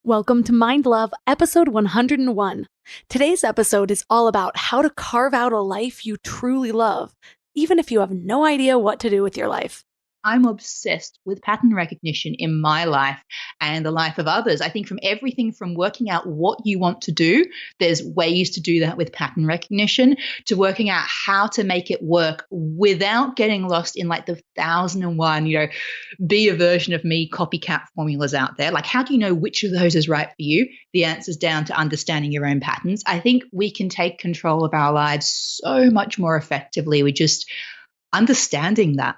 Welcome to Mind Love, episode 101. Today's episode is all about how to carve out a life you truly love, even if you have no idea what to do with your life. I'm obsessed with pattern recognition in my life and the life of others. I think from everything from working out what you want to do, there's ways to do that with pattern recognition, to working out how to make it work without getting lost in like the 1001, be a version of me copycat formulas out there. Like, how do you know which of those is right for you? The answer's down to understanding your own patterns. I think we can take control of our lives so much more effectively with just understanding that.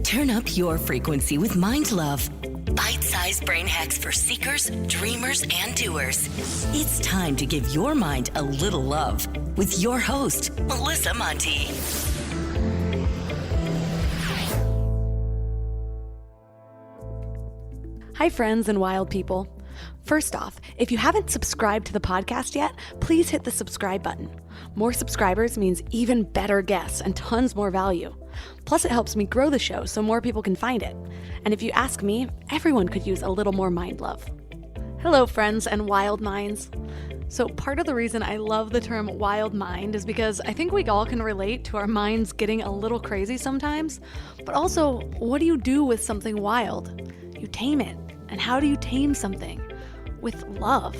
Turn up your frequency with Mind Love. Bite-sized brain hacks for seekers, dreamers, and doers. It's time to give your mind a little love with your host, Melissa Monti. Hi, friends and wild people. First off, if you haven't subscribed to the podcast yet, please hit the subscribe button. More subscribers means even better guests and tons more value. Plus, it helps me grow the show so more people can find it. And if you ask me, everyone could use a little more mind love. Hello, friends and wild minds. So part of the reason I love the term wild mind is because I think we all can relate to our minds getting a little crazy sometimes. But also, what do you do with something wild? You tame it. And how do you tame something? With love.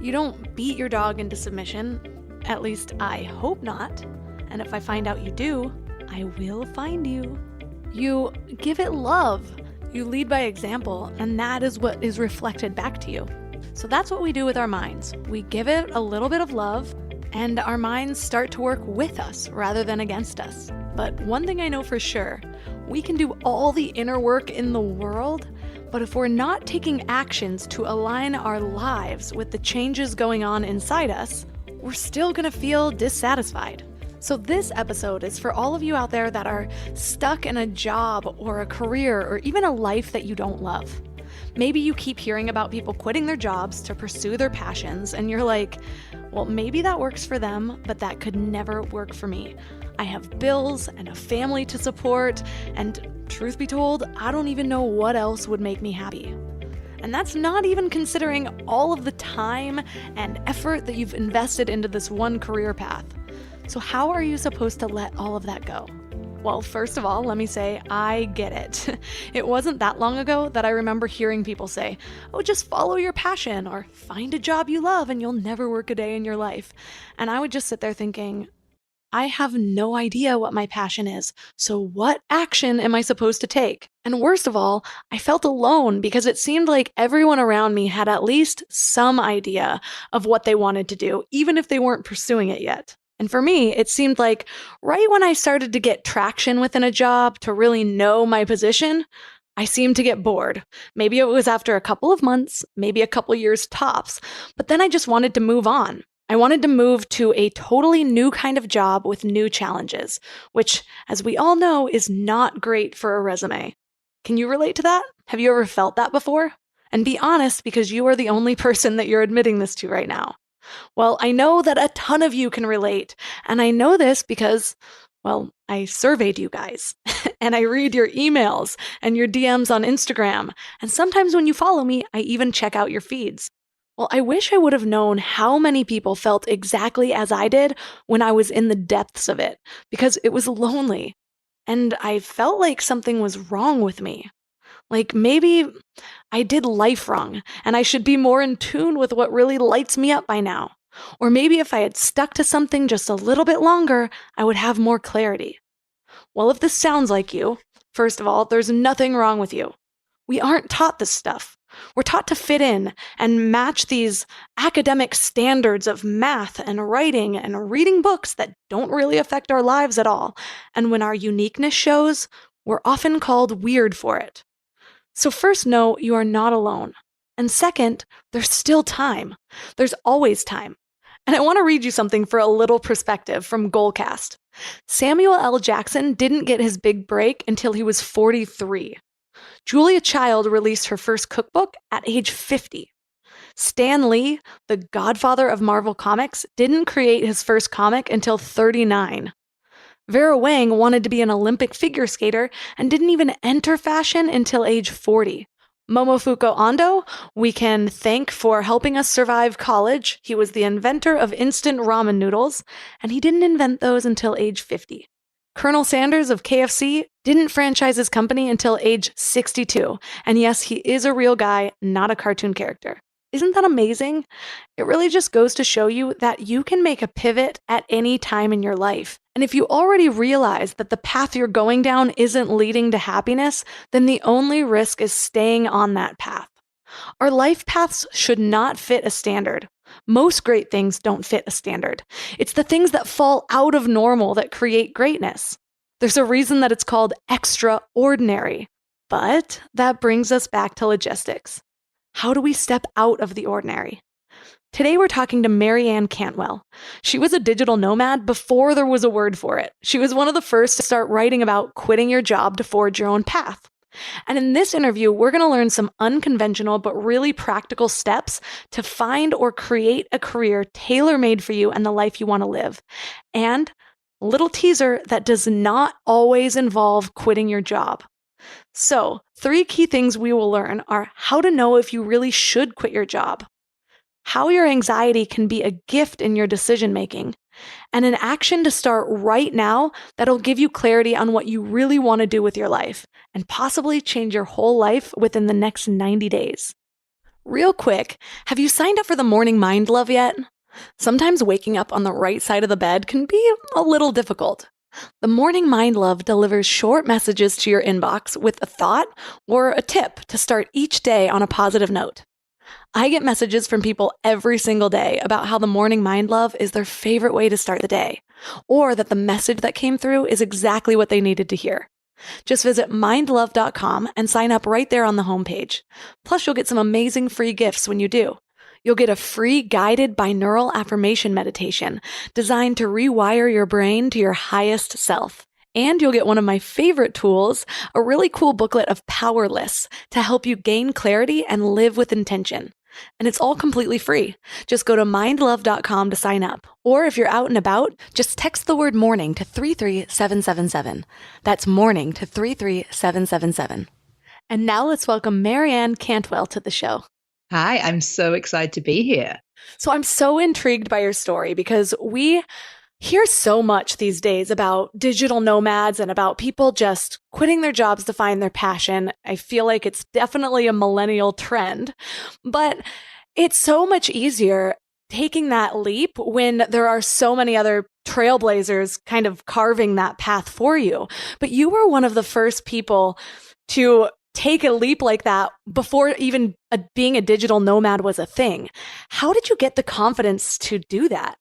You don't beat your dog into submission. At least I hope not. And if I find out you do, I will find you. You give it love. You lead by example, and that is what is reflected back to you. So that's what we do with our minds. We give it a little bit of love, and our minds start to work with us rather than against us. But one thing I know for sure, we can do all the inner work in the world, but if we're not taking actions to align our lives with the changes going on inside us, we're still gonna feel dissatisfied. So this episode is for all of you out there that are stuck in a job or a career or even a life that you don't love. Maybe you keep hearing about people quitting their jobs to pursue their passions, and you're like, well, maybe that works for them, but that could never work for me. I have bills and a family to support, and truth be told, I don't even know what else would make me happy. And that's not even considering all of the time and effort that you've invested into this one career path. So how are you supposed to let all of that go? Well, first of all, let me say, I get it. It wasn't that long ago that I remember hearing people say, oh, just follow your passion or find a job you love and you'll never work a day in your life. And I would just sit there thinking, I have no idea what my passion is, so what action am I supposed to take? And worst of all, I felt alone because it seemed like everyone around me had at least some idea of what they wanted to do, even if they weren't pursuing it yet. And for me, it seemed like right when I started to get traction within a job to really know my position, I seemed to get bored. Maybe it was after a couple of months, maybe a couple years tops, but then I just wanted to move on. I wanted to move to a totally new kind of job with new challenges, which, as we all know, is not great for a resume. Can you relate to that? Have you ever felt that before? And be honest, because you are the only person that you're admitting this to right now. Well, I know that a ton of you can relate, and I know this because, well, I surveyed you guys, and I read your emails and your DMs on Instagram, and sometimes when you follow me, I even check out your feeds. Well, I wish I would have known how many people felt exactly as I did when I was in the depths of it, because it was lonely, and I felt like something was wrong with me. Like maybe I did life wrong and I should be more in tune with what really lights me up by now. Or maybe if I had stuck to something just a little bit longer, I would have more clarity. Well, if this sounds like you, first of all, there's nothing wrong with you. We aren't taught this stuff. We're taught to fit in and match these academic standards of math and writing and reading books that don't really affect our lives at all. And when our uniqueness shows, we're often called weird for it. So first, know you are not alone. And second, there's still time. There's always time. And I want to read you something for a little perspective from Goalcast. Samuel L. Jackson didn't get his big break until he was 43. Julia Child released her first cookbook at age 50. Stan Lee, the godfather of Marvel Comics, didn't create his first comic until 39. Vera Wang wanted to be an Olympic figure skater and didn't even enter fashion until age 40. Momofuku Ando, we can thank for helping us survive college. He was the inventor of instant ramen noodles, and he didn't invent those until age 50. Colonel Sanders of KFC didn't franchise his company until age 62. And yes, he is a real guy, not a cartoon character. Isn't that amazing? It really just goes to show you that you can make a pivot at any time in your life. And if you already realize that the path you're going down isn't leading to happiness, then the only risk is staying on that path. Our life paths should not fit a standard. Most great things don't fit a standard. It's the things that fall out of normal that create greatness. There's a reason that it's called extraordinary. But that brings us back to logistics. How do we step out of the ordinary? Today we're talking to Marianne Cantwell. She was a digital nomad before there was a word for it. She was one of the first to start writing about quitting your job to forge your own path. And in this interview, we're going to learn some unconventional but really practical steps to find or create a career tailor-made for you and the life you want to live. And a little teaser that does not always involve quitting your job. So, 3 key things we will learn are how to know if you really should quit your job, how your anxiety can be a gift in your decision making, and an action to start right now that'll give you clarity on what you really want to do with your life and possibly change your whole life within the next 90 days. Real quick, have you signed up for the Morning Mind Love yet? Sometimes waking up on the right side of the bed can be a little difficult. The Morning Mind Love delivers short messages to your inbox with a thought or a tip to start each day on a positive note. I get messages from people every single day about how the Morning Mind Love is their favorite way to start the day, or that the message that came through is exactly what they needed to hear. Just visit mindlove.com and sign up right there on the homepage. Plus, you'll get some amazing free gifts when you do. You'll get a free guided binaural affirmation meditation designed to rewire your brain to your highest self. And you'll get one of my favorite tools, a really cool booklet of power lists to help you gain clarity and live with intention. And it's all completely free. Just go to mindlove.com to sign up. Or if you're out and about, just text the word morning to 33777. That's morning to 33777. And now let's welcome Marianne Cantwell to the show. Hi, I'm so excited to be here. So I'm so intrigued by your story because we hear so much these days about digital nomads and about people just quitting their jobs to find their passion. I feel like it's definitely a millennial trend, but it's so much easier taking that leap when there are so many other trailblazers kind of carving that path for you. But you were one of the first people to take a leap like that before even being a digital nomad was a thing. How did you get the confidence to do that?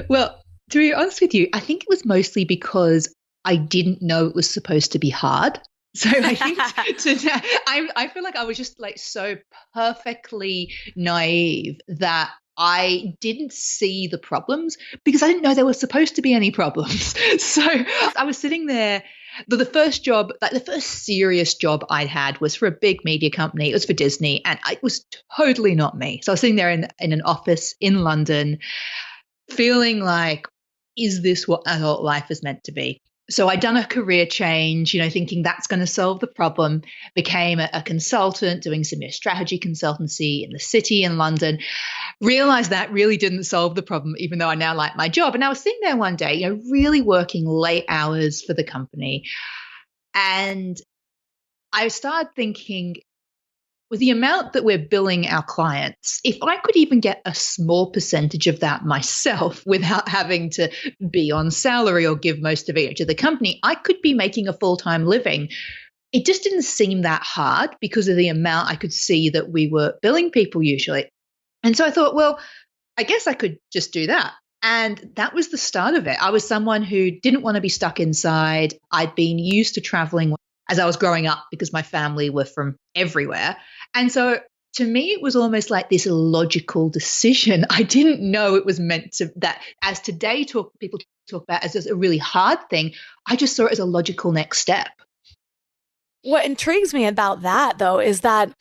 Well, to be honest with you, I think it was mostly because I didn't know it was supposed to be hard. So I think I feel like I was just like so perfectly naive that I didn't see the problems because I didn't know there were supposed to be any problems. So I was sitting there. The first job, like the first serious job I'd had was for a big media company. It was for Disney, and it was totally not me. So I was sitting there in an office in London feeling like, is this what adult life is meant to be? So I'd done a career change, thinking that's going to solve the problem, became a consultant doing some strategy consultancy in the city in London, realized that really didn't solve the problem, even though I now like my job. And I was sitting there one day, really working late hours for the company. And I started thinking, with the amount that we're billing our clients, if I could even get a small percentage of that myself without having to be on salary or give most of it to the company, I could be making a full-time living. It just didn't seem that hard because of the amount I could see that we were billing people usually. And so I thought, well, I guess I could just do that. And that was the start of it. I was someone who didn't want to be stuck inside. I'd been used to traveling as I was growing up because my family were from everywhere. And so to me, it was almost like this logical decision. I didn't know it was meant to, that as today people talk about as a really hard thing, I just saw it as a logical next step. What intrigues me about that, though, is that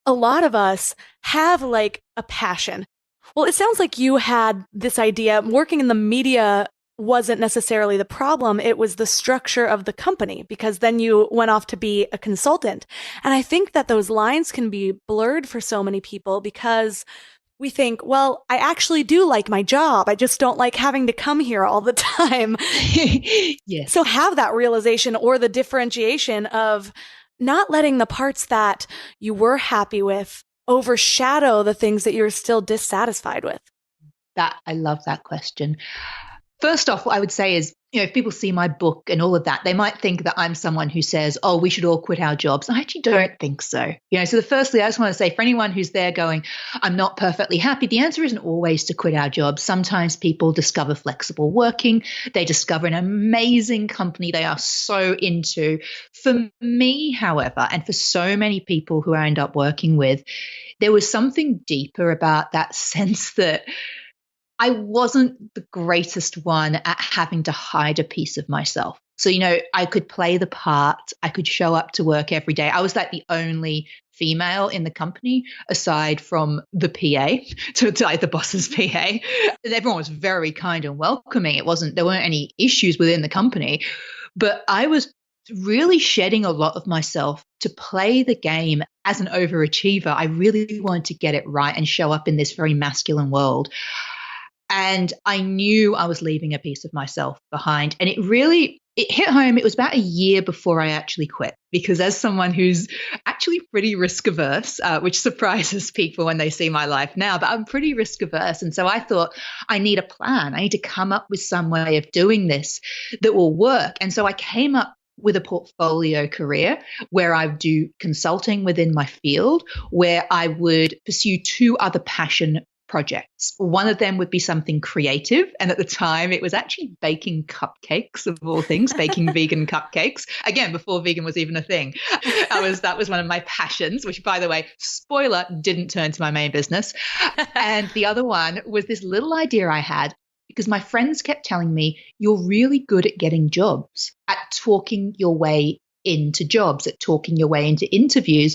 a lot of us have like a passion. Well, it sounds like you had this idea working in the media wasn't necessarily the problem. It was the structure of the company, because then you went off to be a consultant. And I think that those lines can be blurred for so many people because we think, well, I actually do like my job. I just don't like having to come here all the time. Yes. So have that realization or the differentiation of not letting the parts that you were happy with overshadow the things that you're still dissatisfied with. That I love that question. First off, what I would say is, if people see my book and all of that, they might think that I'm someone who says, oh, we should all quit our jobs. I actually don't think so. So firstly, I just want to say for anyone who's there going, I'm not perfectly happy, the answer isn't always to quit our jobs. Sometimes people discover flexible working. They discover an amazing company they are so into. For me, however, and for so many people who I end up working with, there was something deeper about that sense that I wasn't the greatest one at having to hide a piece of myself. So, I could play the part. I could show up to work every day. I was like the only female in the company, aside from the PA, to like the boss's PA. And everyone was very kind and welcoming. There weren't any issues within the company, but I was really shedding a lot of myself to play the game as an overachiever. I really wanted to get it right and show up in this very masculine world. And I knew I was leaving a piece of myself behind. And it hit home. It was about a year before I actually quit, because as someone who's actually pretty risk averse, which surprises people when they see my life now, but I'm pretty risk averse. And so I thought, I need a plan. I need to come up with some way of doing this that will work. And so I came up with a portfolio career where I would do consulting within my field, where I would pursue 2 other passion projects. One of them would be something creative. And at the time, it was actually baking cupcakes, of all things, baking vegan cupcakes. Again, before vegan was even a thing. That was one of my passions, which, by the way, spoiler, didn't turn to my main business. And the other one was this little idea I had, because my friends kept telling me, you're really good at getting jobs, at talking your way into jobs, at talking your way into interviews.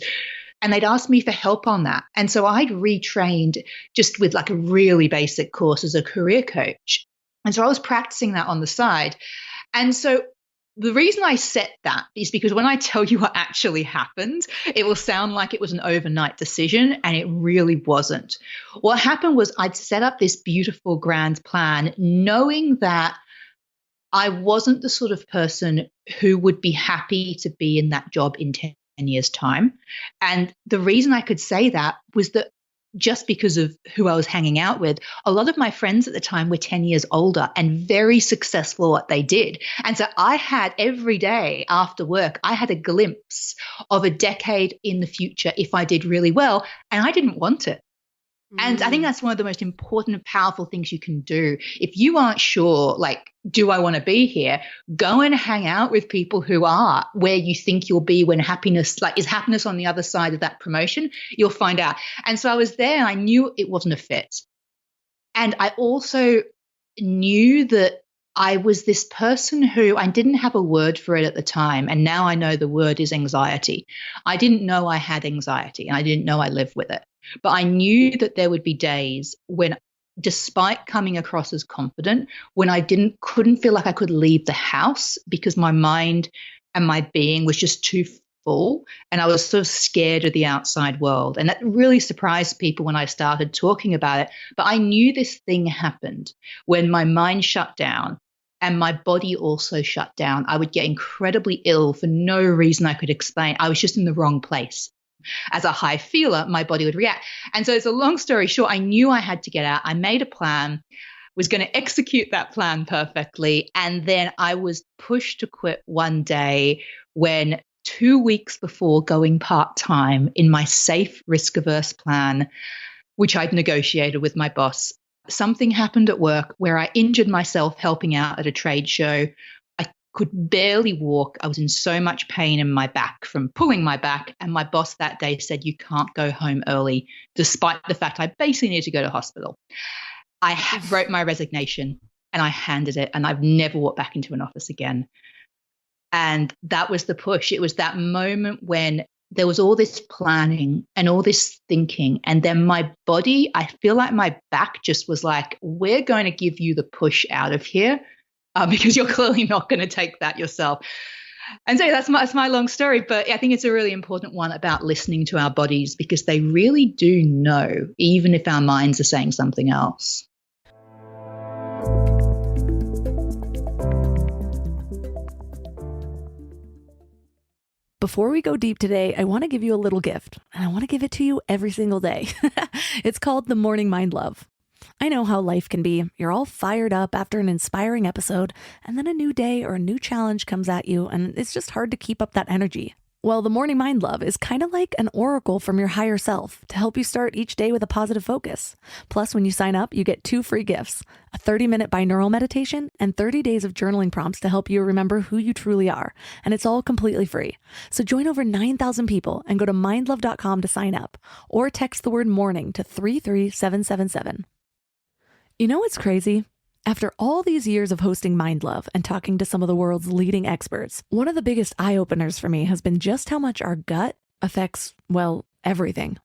And they'd asked me for help on that. And so I'd retrained just with like a really basic course as a career coach. And so I was practicing that on the side. And so the reason I set that is because when I tell you what actually happened, it will sound like it was an overnight decision, and it really wasn't. What happened was I'd set up this beautiful grand plan, knowing that I wasn't the sort of person who would be happy to be in that job in 10 years' time. And the reason I could say that was that just because of who I was hanging out with, a lot of my friends at the time were 10 years older and very successful at what they did. And so I had every day after work, I had a glimpse of a decade in the future if I did really well, and I didn't want it. And I think that's one of the most important and powerful things you can do. If you aren't sure, like, do I want to be here? Go and hang out with people who are where you think you'll be when happiness, like, is happiness on the other side of that promotion? You'll find out. And so I was there and I knew it wasn't a fit. And I also knew that I was this person who, I didn't have a word for it at the time. And now I know the word is anxiety. I didn't know I had anxiety, and I didn't know I lived with it. But I knew that there would be days when, despite coming across as confident, when I couldn't feel like I could leave the house because my mind and my being was just too full, and I was sort of scared of the outside world. And that really surprised people when I started talking about it. But I knew this thing happened when my mind shut down and my body also shut down. I would get incredibly ill for no reason I could explain. I was just in the wrong place. As a high feeler, my body would react. And so it's a long story short, I knew I had to get out. I made a plan, was going to execute that plan perfectly. And then I was pushed to quit one day when 2 weeks before going part-time in my safe, risk-averse plan, which I'd negotiated with my boss, something happened at work where I injured myself helping out at a trade show. Could barely walk. I was in so much pain in my back from pulling my back. And my boss that day said, you can't go home early, despite the fact I basically needed to go to hospital. I wrote my resignation and I handed it, and I've never walked back into an office again. And that was the push. It was that moment when there was all this planning and all this thinking. And then my body, I feel like my back just was like, we're going to give you the push out of here. because you're clearly not going to take that yourself. And so that's my long story, but I think it's a really important one about listening to our bodies, because they really do know, even if our minds are saying something else. Before we go deep today, I want to give you a little gift, and I want to give it to you every single day. It's called the Morning Mind Love. I know how life can be. You're all fired up after an inspiring episode, and then a new day or a new challenge comes at you, and it's just hard to keep up that energy. Well, the Morning Mind Love is kind of like an oracle from your higher self to help you start each day with a positive focus. Plus, when you sign up, you get 2 free gifts, a 30-minute binaural meditation and 30 days of journaling prompts to help you remember who you truly are. And it's all completely free. So join over 9,000 people and go to mindlove.com to sign up, or text the word morning to 33777. You know what's crazy? After all these years of hosting Mind Love and talking to some of the world's leading experts, one of the biggest eye-openers for me has been just how much our gut affects, well, everything.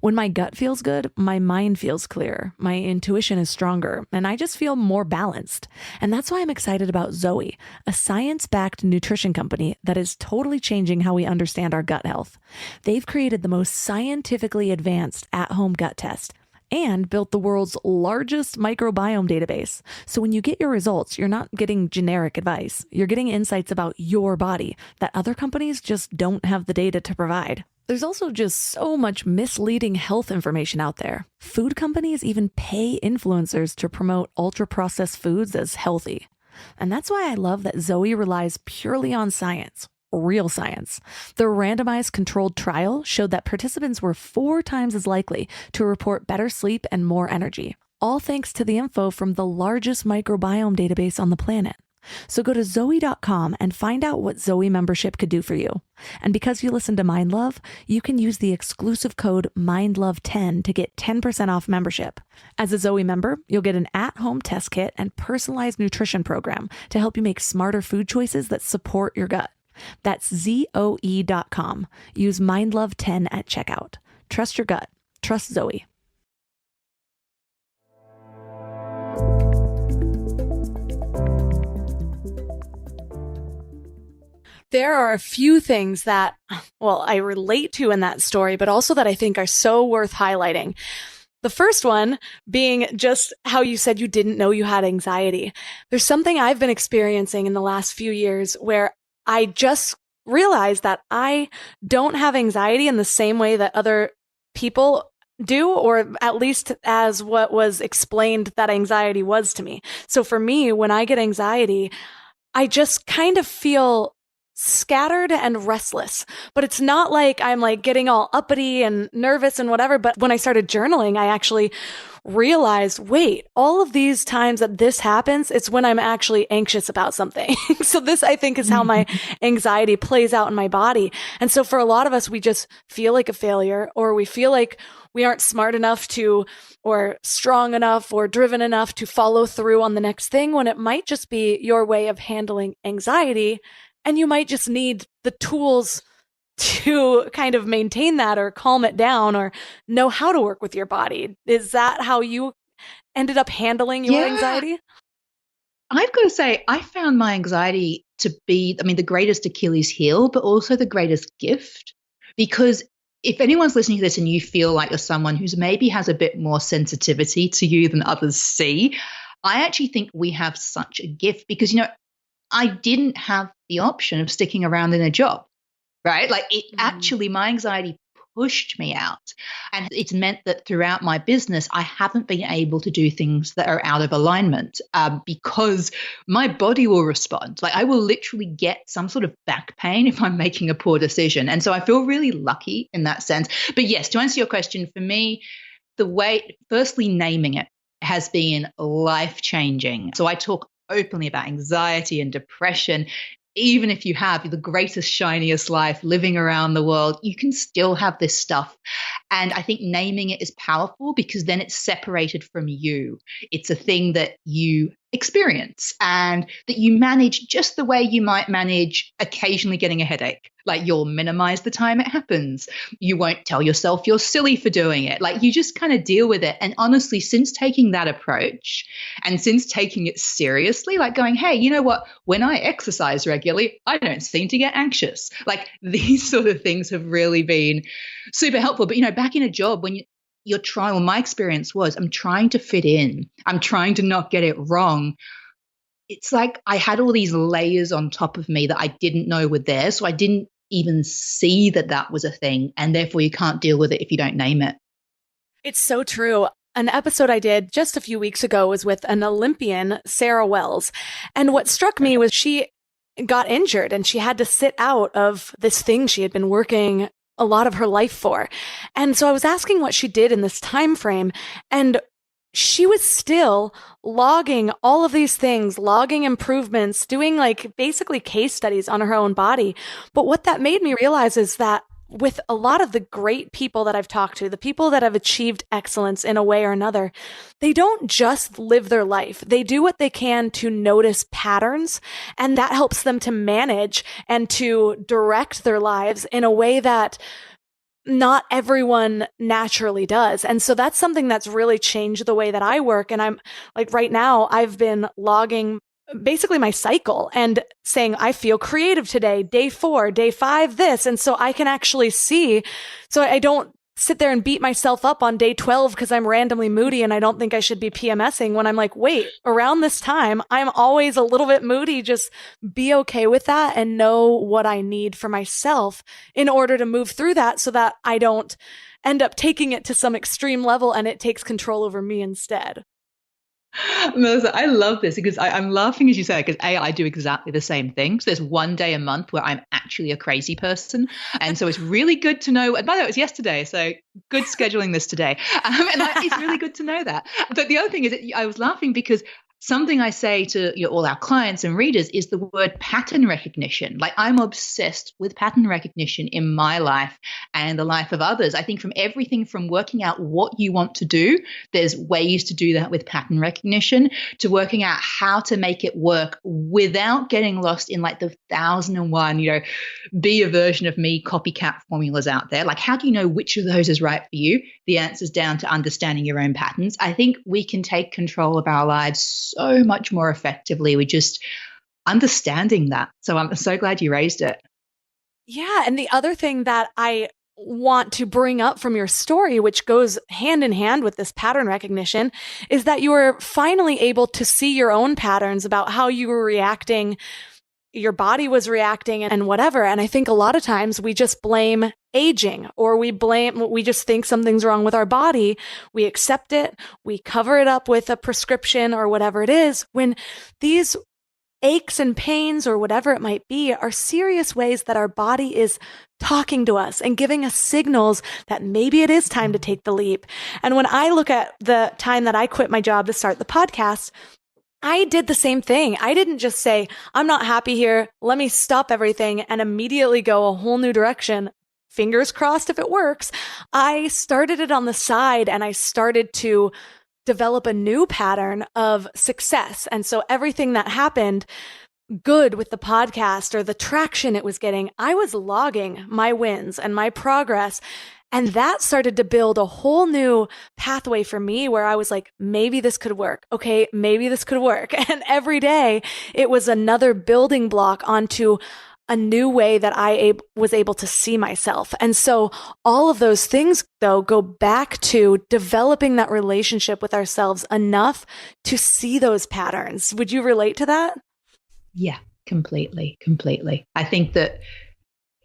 When my gut feels good, my mind feels clearer, my intuition is stronger, and I just feel more balanced. And that's why I'm excited about Zoe, a science-backed nutrition company that is totally changing how we understand our gut health. They've created the most scientifically advanced at-home gut test and built the world's largest microbiome database. So when you get your results, you're not getting generic advice. You're getting insights about your body that other companies just don't have the data to provide. There's also just so much misleading health information out there. Food companies even pay influencers to promote ultra-processed foods as healthy. And that's why I love that Zoe relies purely on science. Real science. The randomized controlled trial showed that participants were 4 times as likely to report better sleep and more energy, all thanks to the info from the largest microbiome database on the planet. So go to Zoe.com and find out what Zoe membership could do for you. And because you listen to Mind Love, you can use the exclusive code MINDLOVE10 to get 10% off membership. As a Zoe member, you'll get an at-home test kit and personalized nutrition program to help you make smarter food choices that support your gut. That's Zoe.com. Use MindLove10 at checkout. Trust your gut. Trust Zoe. There are a few things that, well, I relate to in that story, but also that I think are so worth highlighting. The first one being just how you said you didn't know you had anxiety. There's something I've been experiencing in the last few years where I just realized that I don't have anxiety in the same way that other people do, or at least as what was explained that anxiety was to me. So for me, when I get anxiety, I just kind of feel scattered and restless, but it's not like I'm like getting all uppity and nervous and whatever. But when I started journaling, I actually realized, wait, all of these times that this happens, it's when I'm actually anxious about something. So this, I think, is how my anxiety plays out in my body. And so for a lot of us, we just feel like a failure, or we feel like we aren't smart enough to, or strong enough, or driven enough to follow through on the next thing, when it might just be your way of handling anxiety. And you might just need the tools to kind of maintain that or calm it down or know how to work with your body. Is that how you ended up handling your anxiety? I've got to say, I found my anxiety to be, the greatest Achilles heel, but also the greatest gift. Because if anyone's listening to this and you feel like you're someone who's maybe has a bit more sensitivity to you than others see, I actually think we have such a gift because, I didn't have the option of sticking around in a job, right? Like actually, my anxiety pushed me out. And it's meant that throughout my business, I haven't been able to do things that are out of alignment because my body will respond. Like I will literally get some sort of back pain if I'm making a poor decision. And so I feel really lucky in that sense. But yes, to answer your question, for me, firstly, naming it has been life-changing. So I talk openly about anxiety and depression. Even if you have the greatest, shiniest life living around the world, you can still have this stuff. And I think naming it is powerful because then it's separated from you. It's a thing that you experience, and that you manage just the way you might manage occasionally getting a headache. Like, you'll minimize the time it happens. You won't tell yourself you're silly for doing it. Like, you just kind of deal with it. And honestly, since taking that approach and since taking it seriously, like going, hey, you know what? When I exercise regularly, I don't seem to get anxious. Like, these sort of things have really been super helpful. But, back in a job when you're trying, well, my experience was I'm trying to fit in. I'm trying to not get it wrong. It's like I had all these layers on top of me that I didn't know were there. So I didn't even see that that was a thing. And therefore you can't deal with it if you don't name it. It's so true. An episode I did just a few weeks ago was with an Olympian, Sarah Wells. And what struck me was she got injured and she had to sit out of this thing she had been working a lot of her life for. And so I was asking what she did in this time frame, and she was still logging all of these things, logging improvements, doing like basically case studies on her own body. But what that made me realize is that with a lot of the great people that I've talked to, the people that have achieved excellence in a way or another, they don't just live their life. They do what they can to notice patterns, and that helps them to manage and to direct their lives in a way that not everyone naturally does. And so that's something that's really changed the way that I work. And I'm like, right now, I've been logging basically my cycle and saying, I feel creative today, day 4, day 5, this. And so I can actually see, so I don't sit there and beat myself up on day 12 because I'm randomly moody and I don't think I should be PMSing, when I'm like, wait, around this time, I'm always a little bit moody. Just be okay with that and know what I need for myself in order to move through that so that I don't end up taking it to some extreme level and it takes control over me instead. Melissa, I love this because I'm laughing as you say it, because I do exactly the same thing. So there's one day a month where I'm actually a crazy person. And so it's really good to know. And by the way, it was yesterday. So good scheduling this today. It's really good to know that. But the other thing is that I was laughing because something I say to all our clients and readers is the word pattern recognition. Like, I'm obsessed with pattern recognition in my life and the life of others. I think from everything from working out what you want to do, there's ways to do that with pattern recognition, to working out how to make it work without getting lost in like the 1,001, be a version of me copycat formulas out there. Like, how do you know which of those is right for you? The answer's down to understanding your own patterns. I think we can take control of our lives so much more effectively with just understanding that. So I'm so glad you raised it. Yeah. And the other thing that I want to bring up from your story, which goes hand in hand with this pattern recognition, is that you were finally able to see your own patterns about how you were reacting, your body was reacting, and whatever. And I think a lot of times we just blame aging, or we just think something's wrong with our body. We accept it. We cover it up with a prescription or whatever it is, when these aches and pains or whatever it might be are serious ways that our body is talking to us and giving us signals that maybe it is time to take the leap. And when I look at the time that I quit my job to start the podcast, I did the same thing. I didn't just say, I'm not happy here, let me stop everything and immediately go a whole new direction. Fingers crossed if it works. I started it on the side and I started to develop a new pattern of success. And so everything that happened good with the podcast or the traction it was getting, I was logging my wins and my progress. And that started to build a whole new pathway for me where I was like, maybe this could work. Okay, maybe this could work. And every day it was another building block onto a new way that I was able to see myself. And so all of those things, though, go back to developing that relationship with ourselves enough to see those patterns. Would you relate to that? Yeah, completely. I think that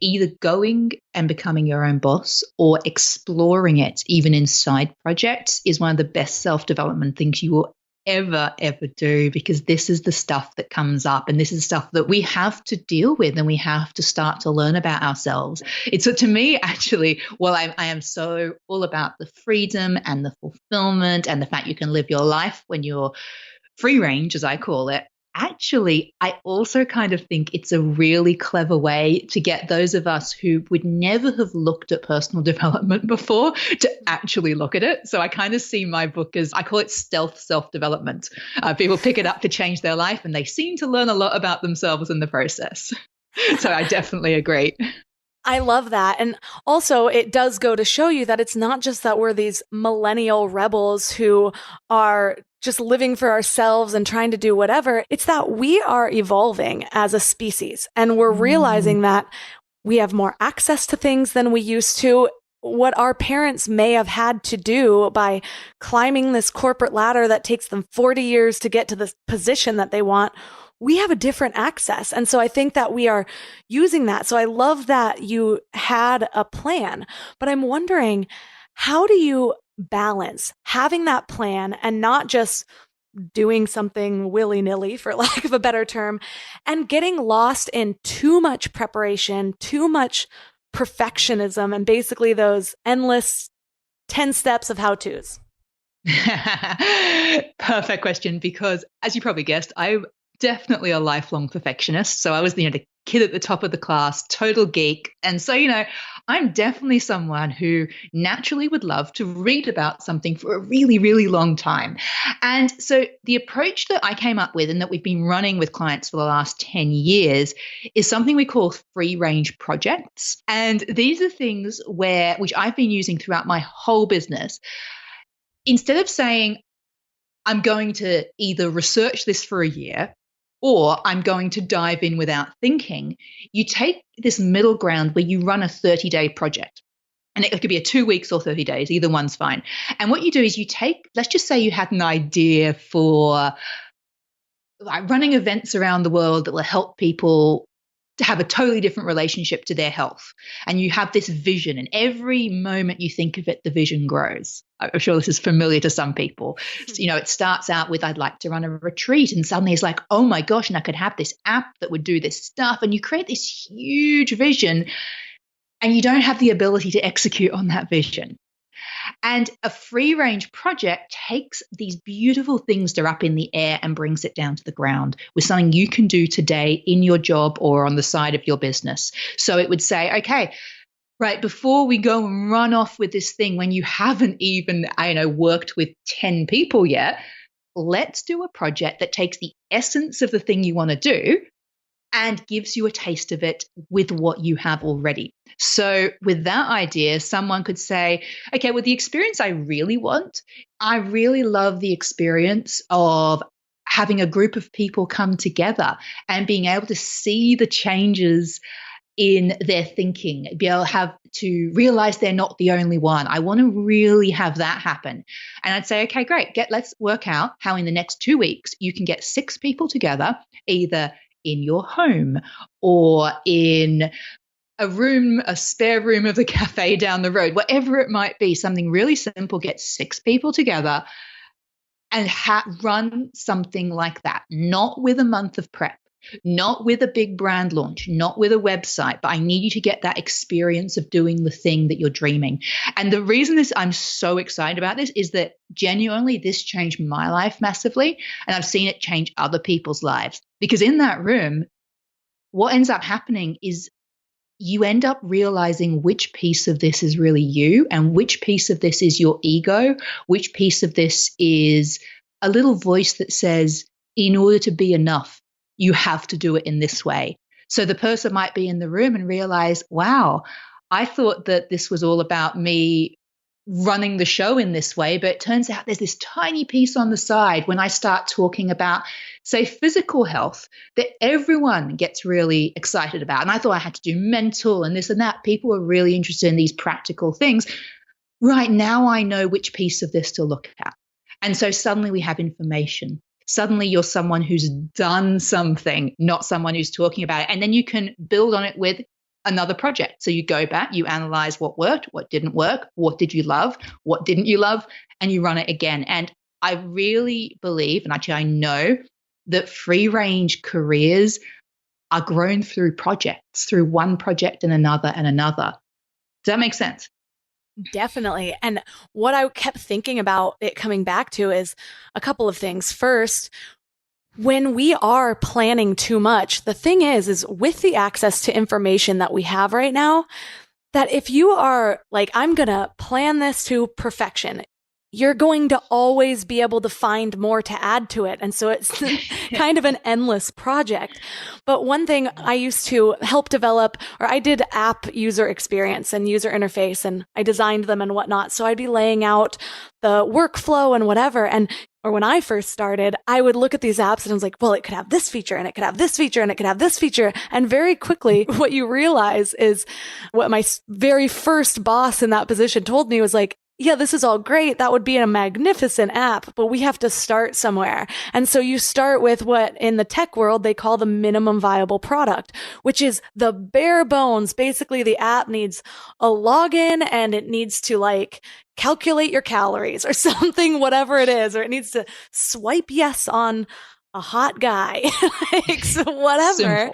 either going and becoming your own boss or exploring it, even in side projects, is one of the best self-development things you will ever do, because this is the stuff that comes up and this is stuff that we have to deal with and we have to start to learn about ourselves. It's to me, actually, while I am so all about the freedom and the fulfillment and the fact you can live your life when you're free range, as I call it, actually, I also kind of think it's a really clever way to get those of us who would never have looked at personal development before to actually look at it. So I kind of see my book as, I call it stealth self-development. People pick it up to change their life, and they seem to learn a lot about themselves in the process. So I definitely agree. I love that. And also, it does go to show you that it's not just that we're these millennial rebels who are just living for ourselves and trying to do whatever. It's that we are evolving as a species, and we're realizing that we have more access to things than we used to. What our parents may have had to do by climbing this corporate ladder that takes them 40 years to get to the position that they want, we have a different access. And so I think that we are using that. So I love that you had a plan, but I'm wondering, how do you balance having that plan and not just doing something willy-nilly, for lack of a better term, and getting lost in too much preparation, too much perfectionism, and basically those endless 10 steps of how-tos? Perfect question, because as you probably guessed, I'm definitely a lifelong perfectionist. So I was, the kid at the top of the class, total geek. And so, I'm definitely someone who naturally would love to read about something for a really, really long time. And so the approach that I came up with and that we've been running with clients for the last 10 years is something we call free range projects. And these are things which I've been using throughout my whole business. Instead of saying, I'm going to either research this for a year or I'm going to dive in without thinking, you take this middle ground where you run a 30-day project. And it could be a 2 weeks or 30 days, either one's fine. And what you do is you take, let's just say you had an idea for running events around the world that will help people to have a totally different relationship to their health. And you have this vision, and every moment you think of it, the vision grows. I'm sure this is familiar to some people. So, it starts out with, I'd like to run a retreat. And suddenly it's like, oh my gosh, and I could have this app that would do this stuff. And you create this huge vision, and you don't have the ability to execute on that vision. And a free range project takes these beautiful things that are up in the air and brings it down to the ground with something you can do today in your job or on the side of your business. So it would say, okay, right, before we go and run off with this thing when you haven't even, worked with 10 people yet, let's do a project that takes the essence of the thing you want to do and gives you a taste of it with what you have already. So with that idea, someone could say, okay, with the experience I really want, I really love the experience of having a group of people come together and being able to see the changes in their thinking, be able to realize they're not the only one. I want to really have that happen. And I'd say, okay, great, let's work out how in the next 2 weeks you can get 6 people together, either in your home or in a spare room of the cafe down the road, whatever it might be, something really simple. Get 6 people together and run something like that, not with a month of prep, not with a big brand launch, not with a website, but I need you to get that experience of doing the thing that you're dreaming. And the reason I'm so excited about this is that genuinely this changed my life massively, and I've seen it change other people's lives. Because in that room, what ends up happening is you end up realizing which piece of this is really you and which piece of this is your ego, which piece of this is a little voice that says, in order to be enough, you have to do it in this way. So the person might be in the room and realize, wow, I thought that this was all about me running the show in this way, but it turns out there's this tiny piece on the side when I start talking about, say, physical health that everyone gets really excited about. And I thought I had to do mental and this and that. People are really interested in these practical things. Right now I know which piece of this to look at. And so suddenly we have information. Suddenly you're someone who's done something, not someone who's talking about it. And then you can build on it with another project. So you go back, you analyze what worked, what didn't work, what did you love, what didn't you love, and you run it again. And I really believe, and actually I know, that free range careers are grown through projects, through one project and another and another. Does that make sense? Definitely. And what I kept thinking about it coming back to is a couple of things. First, when we are planning too much, the thing is with the access to information that we have right now, that if you are like, I'm going to plan this to perfection, you're going to always be able to find more to add to it. And so it's kind of an endless project. But one thing I used to help develop, or I did app user experience and user interface, and I designed them and whatnot. So I'd be laying out the workflow and whatever. Or when I first started, I would look at these apps and I was like, well, it could have this feature and it could have this feature and it could have this feature. And very quickly, what you realize is what my very first boss in that position told me was like, yeah, this is all great. That would be a magnificent app, but we have to start somewhere. And so you start with what in the tech world they call the minimum viable product, which is the bare bones. Basically, the app needs a login and it needs to like calculate your calories or something, whatever it is, or it needs to swipe yes on a hot guy, like, so whatever.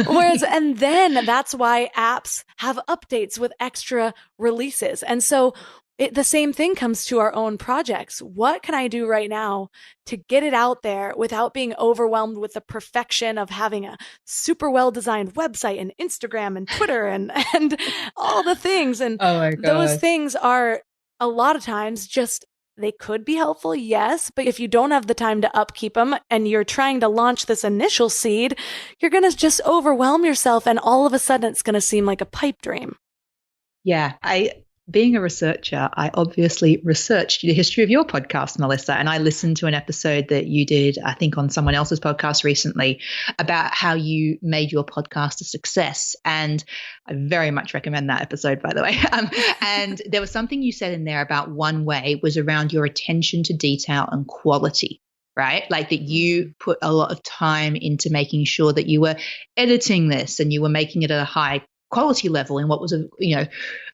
Whereas, and then that's why apps have updates with extra releases. And so the same thing comes to our own projects. What can I do right now to get it out there without being overwhelmed with the perfection of having a super well-designed website and Instagram and Twitter and all the things? And those things are a lot of times just, they could be helpful, yes, but if you don't have the time to upkeep them and you're trying to launch this initial seed, you're going to just overwhelm yourself and all of a sudden it's going to seem like a pipe dream. Yeah, being a researcher, I obviously researched the history of your podcast, Melissa, and I listened to an episode that you did, I think, on someone else's podcast recently about how you made your podcast a success. And I very much recommend that episode, by the way. And there was something you said in there about one way was around your attention to detail and quality. Right? Like that you put a lot of time into making sure that you were editing this and you were making it at a high quality level in what was a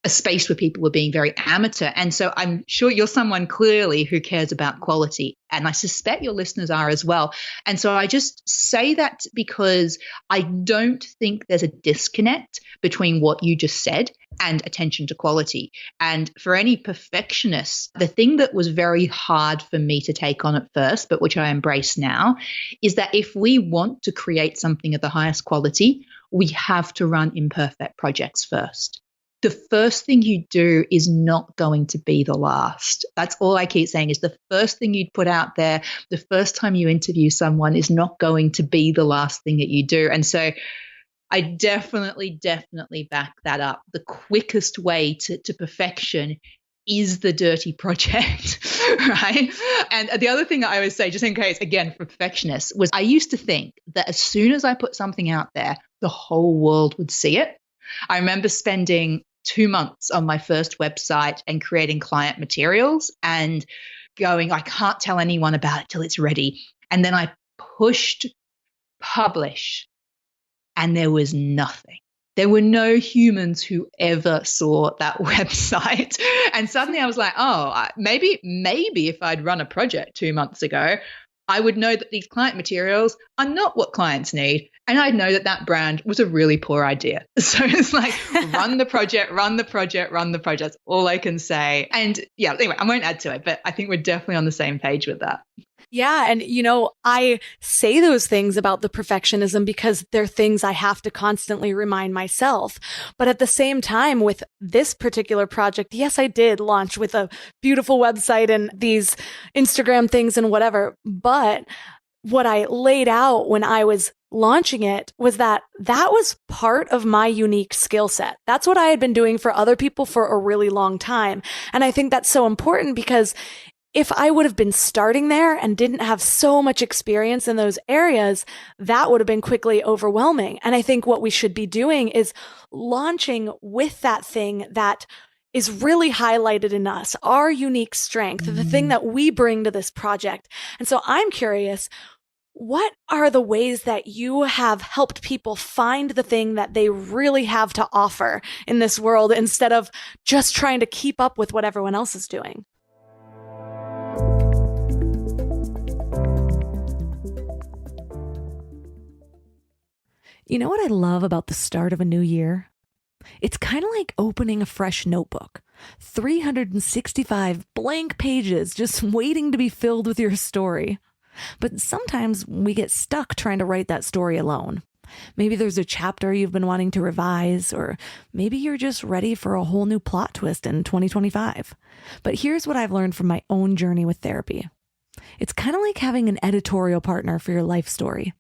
space where people were being very amateur. And so I'm sure you're someone clearly who cares about quality. And I suspect your listeners are as well. And so I just say that because I don't think there's a disconnect between what you just said and attention to quality. And for any perfectionists, the thing that was very hard for me to take on at first, but which I embrace now, is that if we want to create something of the highest quality, we have to run imperfect projects first. The first thing you do is not going to be the last. That's all I keep saying is the first thing you put out there, the first time you interview someone is not going to be the last thing that you do. And so I definitely back that up. The quickest way to perfection is the dirty project, right? And the other thing I always say, just in case, again, for perfectionists, was I used to think that as soon as I put something out there, the whole world would see it. I remember spending 2 months on my first website and creating client materials and going, I can't tell anyone about it till it's ready. And then I pushed publish and there was nothing. There were no humans who ever saw that website. And suddenly I was like, oh, maybe if I'd run a project 2 months ago, I would know that these client materials are not what clients need. And I'd know that brand was a really poor idea. So it's like, run the project. That's all I can say. And yeah, anyway, I won't add to it, but I think we're definitely on the same page with that. Yeah. And, I say those things about the perfectionism because they're things I have to constantly remind myself. But at the same time, with this particular project, yes, I did launch with a beautiful website and these Instagram things and whatever. But what I laid out when I was launching it was that was part of my unique skill set. That's what I had been doing for other people for a really long time. And I think that's so important because if I would have been starting there and didn't have so much experience in those areas, that would have been quickly overwhelming. And I think what we should be doing is launching with that thing that is really highlighted in us, our unique strength, the thing that we bring to this project. And so I'm curious, what are the ways that you have helped people find the thing that they really have to offer in this world instead of just trying to keep up with what everyone else is doing? You know what I love about the start of a new year? It's kind of like opening a fresh notebook. 365 blank pages just waiting to be filled with your story. But sometimes we get stuck trying to write that story alone. Maybe there's a chapter you've been wanting to revise, or maybe you're just ready for a whole new plot twist in 2025. But here's what I've learned from my own journey with therapy. It's kind of like having an editorial partner for your life story.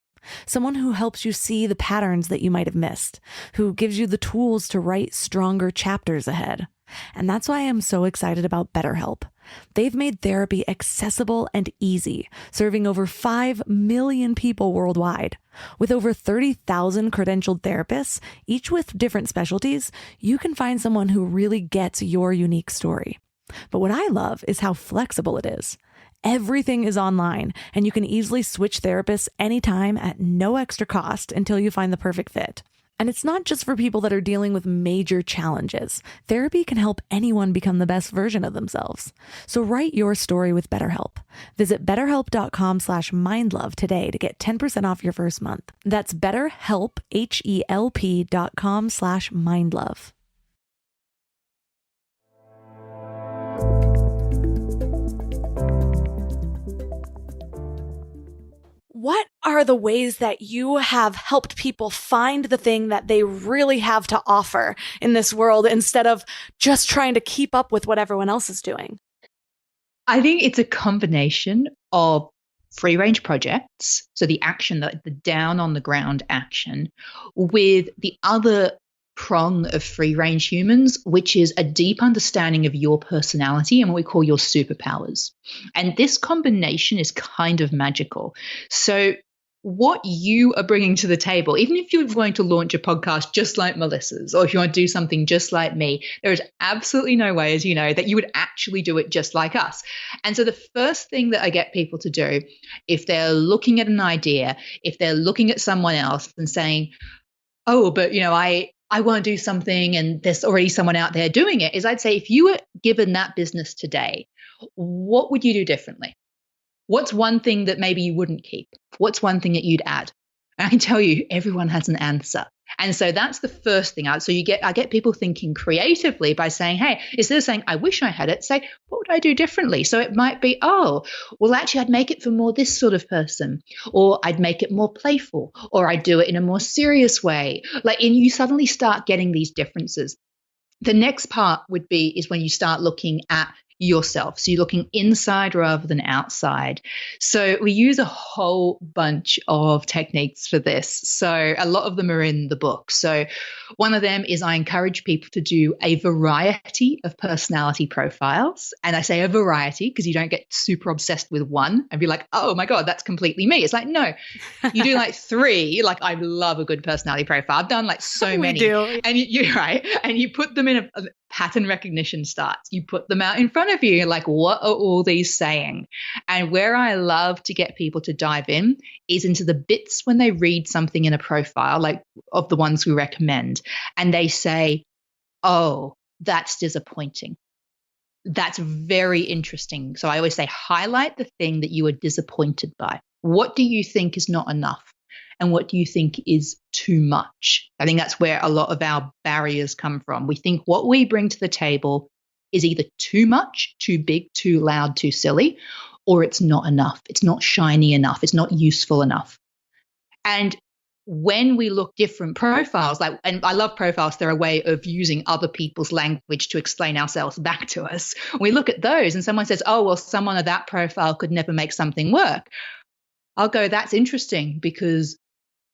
Someone who helps you see the patterns that you might have missed, who gives you the tools to write stronger chapters ahead. And that's why I'm so excited about BetterHelp. They've made therapy accessible and easy, serving over 5 million people worldwide. With over 30,000 credentialed therapists, each with different specialties, you can find someone who really gets your unique story. But what I love is how flexible it is. Everything is online, and you can easily switch therapists anytime at no extra cost until you find the perfect fit. And it's not just for people that are dealing with major challenges. Therapy can help anyone become the best version of themselves. So write your story with BetterHelp. Visit betterhelp.com/mindlove today to get 10% off your first month. That's BetterHelp, HELP.com/mindlove. What are the ways that you have helped people find the thing that they really have to offer in this world instead of just trying to keep up with what everyone else is doing? I think it's a combination of free range projects, so the action, the down on the ground action, with the other prong of free range humans, which is a deep understanding of your personality and what we call your superpowers. And this combination is kind of magical. So what you are bringing to the table, even if you're going to launch a podcast just like Melissa's, or if you want to do something just like me, there is absolutely no way, as you know, that you would actually do it just like us. And so the first thing that I get people to do, if they're looking at an idea, if they're looking at someone else and saying, oh, but I want to do something and there's already someone out there doing it, is I'd say, if you were given that business today, what would you do differently? What's one thing that maybe you wouldn't keep? What's one thing that you'd add? And I can tell you, everyone has an answer. And so that's the first thing. So I get people thinking creatively by saying, hey, instead of saying, I wish I had it, say, what would I do differently? So it might be, oh, well, actually, I'd make it for more this sort of person, or I'd make it more playful, or I'd do it in a more serious way. And you suddenly start getting these differences. The next part is when you start looking at yourself. So you're looking inside rather than outside. So we use a whole bunch of techniques for this. So a lot of them are in the book. So one of them is I encourage people to do a variety of personality profiles. And I say a variety because you don't get super obsessed with one and be like, oh my God, that's completely me. It's like, no, you do like 3. Like, I love a good personality profile. I've done like so many. We do. And you're right. And you put them in a pattern recognition starts. You put them out in front of you. You're like, what are all these saying? And where I love to get people to dive in is into the bits when they read something in a profile, like of the ones we recommend, and they say, oh, that's disappointing. That's very interesting. So I always say, highlight the thing that you are disappointed by. What do you think is not enough? And what do you think is too much? I think that's where a lot of our barriers come from. We think what we bring to the table is either too much, too big, too loud, too silly, or it's not enough. It's not shiny enough. It's not useful enough. And when we look different profiles, and I love profiles, they're a way of using other people's language to explain ourselves back to us. We look at those and someone says, oh, well, someone of that profile could never make something work. I'll go, that's interesting, because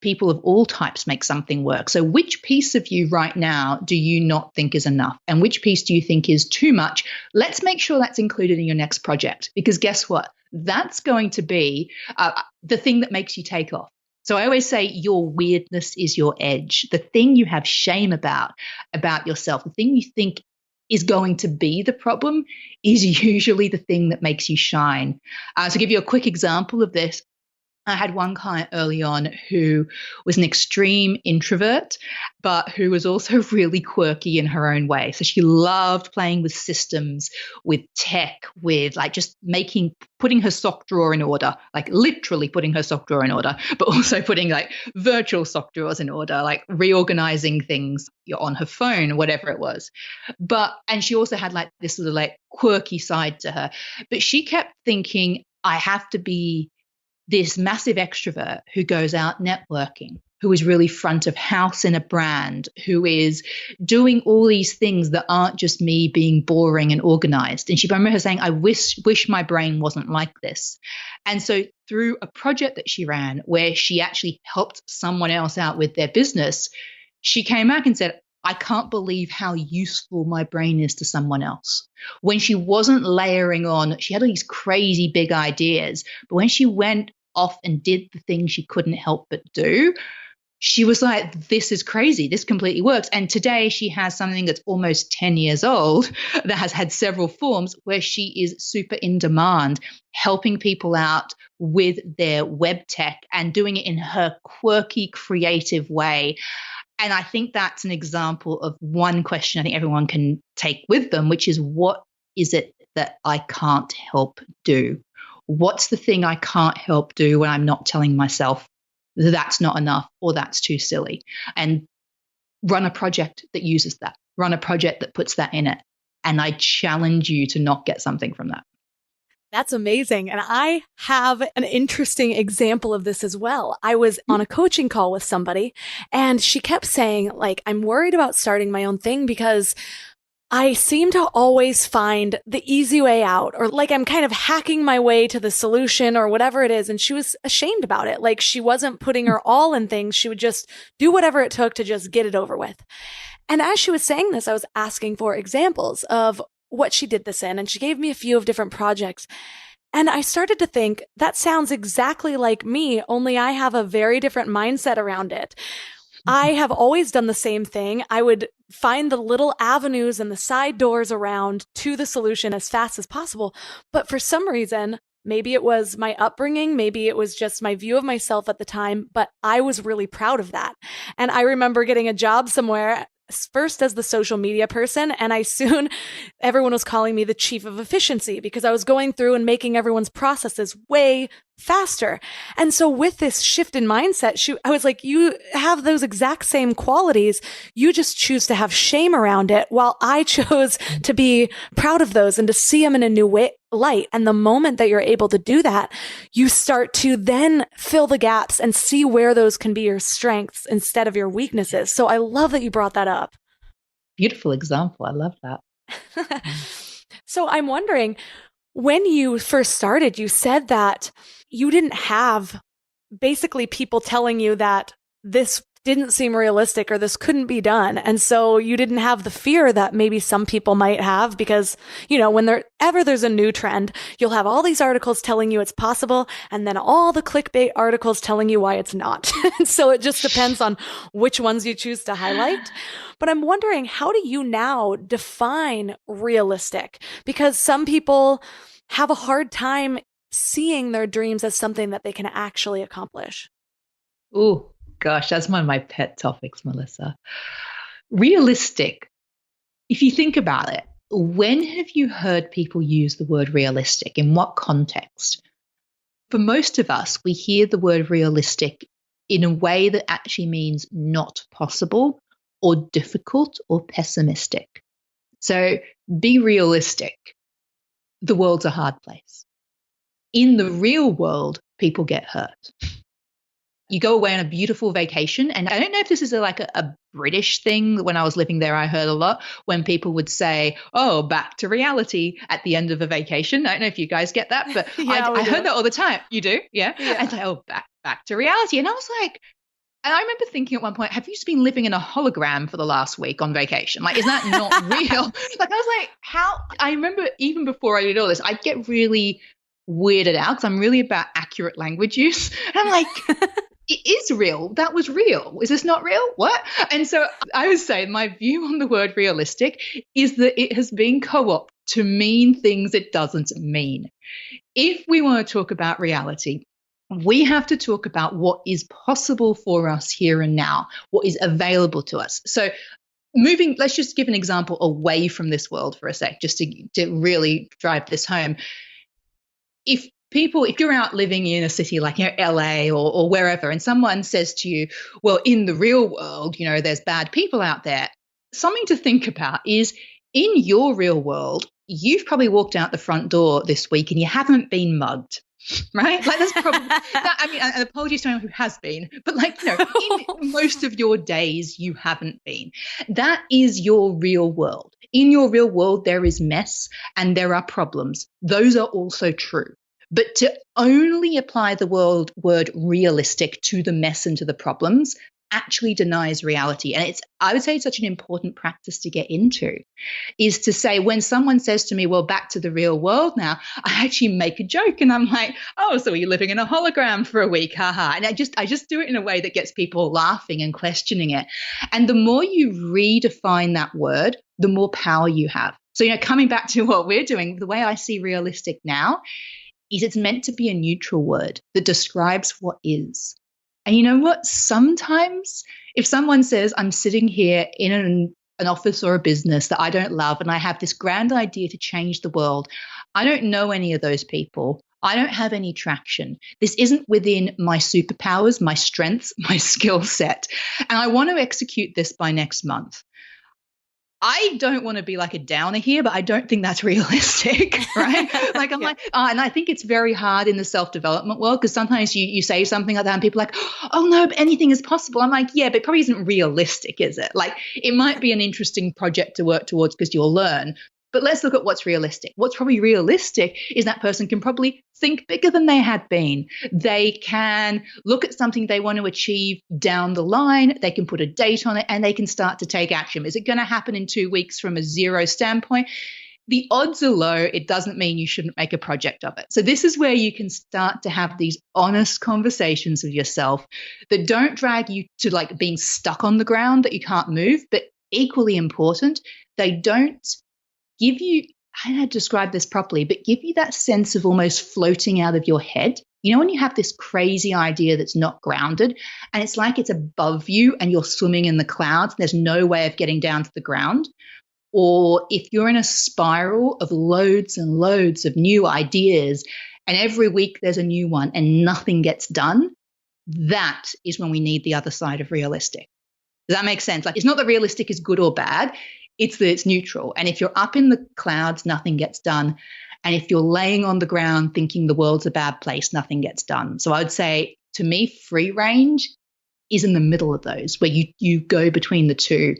people of all types make something work. So which piece of you right now do you not think is enough? And which piece do you think is too much? Let's make sure that's included in your next project, because guess what? That's going to be the thing that makes you take off. So I always say your weirdness is your edge. The thing you have shame about yourself, the thing you think is going to be the problem, is usually the thing that makes you shine. To give you a quick example of this, I had one client early on who was an extreme introvert, but who was also really quirky in her own way. So she loved playing with systems, with tech, with like just putting her sock drawer in order, like literally putting her sock drawer in order, but also putting like virtual sock drawers in order, like reorganizing things on her phone, whatever it was. And she also had like this sort of like quirky side to her, but she kept thinking, I have to be this massive extrovert who goes out networking, who is really front of house in a brand, who is doing all these things that aren't just me being boring and organized. And I remember her saying, I wish my brain wasn't like this. And so through a project that she ran where she actually helped someone else out with their business, she came back and said, I can't believe how useful my brain is to someone else. When she wasn't layering on, she had all these crazy big ideas, but when she went off and did the things she couldn't help but do, she was like, this is crazy. This completely works. And today she has something that's almost 10 years old that has had several forms where she is super in demand, helping people out with their web tech and doing it in her quirky, creative way. And I think that's an example of one question I think everyone can take with them, which is, what is it that I can't help do? What's the thing I can't help do when I'm not telling myself that's not enough or that's too silly? And run a project that uses that. Run a project that puts that in it. And I challenge you to not get something from that. That's amazing. And I have an interesting example of this as well. I was on a coaching call with somebody and she kept saying, like, I'm worried about starting my own thing because I seem to always find the easy way out, or like I'm kind of hacking my way to the solution or whatever it is. And she was ashamed about it. Like she wasn't putting her all in things. She would just do whatever it took to just get it over with. And as she was saying this, I was asking for examples of what she did this in. And she gave me a few of different projects. And I started to think that sounds exactly like me, only I have a very different mindset around it. I have always done the same thing. I would find the little avenues and the side doors around to the solution as fast as possible. But for some reason, maybe it was my upbringing, maybe it was just my view of myself at the time, but I was really proud of that. And I remember getting a job somewhere, first as the social media person, and everyone was calling me the chief of efficiency because I was going through and making everyone's processes way faster. And so with this shift in mindset, I was like, you have those exact same qualities. You just choose to have shame around it, while I chose to be proud of those and to see them in a new light. And the moment that you're able to do that, you start to then fill the gaps and see where those can be your strengths instead of your weaknesses. So I love that you brought that up. Beautiful example. I love that. So I'm wondering, when you first started, you said that you didn't have basically people telling you that this didn't seem realistic or this couldn't be done. And so you didn't have the fear that maybe some people might have, because, whenever there's a new trend, you'll have all these articles telling you it's possible and then all the clickbait articles telling you why it's not. So it just depends on which ones you choose to highlight. But I'm wondering, how do you now define realistic? Because some people have a hard time seeing their dreams as something that they can actually accomplish. Oh, gosh, that's one of my pet topics, Melissa. Realistic. If you think about it, when have you heard people use the word realistic? In what context? For most of us, we hear the word realistic in a way that actually means not possible or difficult or pessimistic. So be realistic. The world's a hard place. In the real world, people get hurt. You go away on a beautiful vacation. And I don't know if this is a British thing. When I was living there, I heard a lot when people would say, oh, back to reality at the end of a vacation. I don't know if you guys get that, but Yeah, I heard that all the time. You do? Yeah. Yeah. And it's like, oh, back to reality. And I was like, and I remember thinking at one point, have you just been living in a hologram for the last week on vacation? Like, is that not real? Like, I was like, how? I remember even before I did all this, I'd get really weirded out because I'm really about accurate language use. And I'm like, it is real. That was real. Is this not real? What? And so I would say my view on the word realistic is that it has been co-opted to mean things it doesn't mean. If we want to talk about reality, we have to talk about what is possible for us here and now, what is available to us. So let's just give an example away from this world for a sec, just to really drive this home. If you're out living in a city like LA or wherever, and someone says to you, well, in the real world, there's bad people out there, something to think about is, in your real world, you've probably walked out the front door this week and you haven't been mugged. right? Like that's probably that. I mean, and apologies to anyone who has been, but like, in most of your days, you haven't been. That is your real world. In your real world, there is mess and there are problems. Those are also true. But to only apply the word realistic to the mess and to the problems actually denies reality. And I would say it's such an important practice to get into, is to say, when someone says to me, well, back to the real world now, I actually make a joke and I'm like, oh, so are you living in a hologram for a week? Haha. And I just do it in a way that gets people laughing and questioning it. And the more you redefine that word, the more power you have. So, coming back to what we're doing, the way I see realistic now is it's meant to be a neutral word that describes what is. And you know what? Sometimes if someone says, I'm sitting here in an office or a business that I don't love and I have this grand idea to change the world, I don't know any of those people. I don't have any traction. This isn't within my superpowers, my strengths, my skill set. And I want to execute this by next month. I don't want to be like a downer here, but I don't think that's realistic, right? Like I'm like, and I think it's very hard in the self-development world because sometimes you say something like that and people are like, oh no, but anything is possible. I'm like, yeah, but it probably isn't realistic, is it? Like it might be an interesting project to work towards because you'll learn. But let's look at what's realistic. What's probably realistic is that person can probably think bigger than they had been. They can look at something they want to achieve down the line. They can put a date on it and they can start to take action. Is it going to happen in 2 weeks from a zero standpoint? The odds are low. It doesn't mean you shouldn't make a project of it. So this is where you can start to have these honest conversations with yourself that don't drag you to like being stuck on the ground that you can't move, but equally important, they don't give you, I don't know how to describe this properly, but give you that sense of almost floating out of your head. You know, when you have this crazy idea that's not grounded and it's like it's above you and you're swimming in the clouds, there's no way of getting down to the ground. Or if you're in a spiral of loads and loads of new ideas and every week there's a new one and nothing gets done, that is when we need the other side of realistic. Does that make sense? Like it's not that realistic is good or bad. It's that it's neutral. And if you're up in the clouds, nothing gets done. And if you're laying on the ground thinking the world's a bad place, nothing gets done. So I would say, to me, free range is in the middle of those, where you go between the two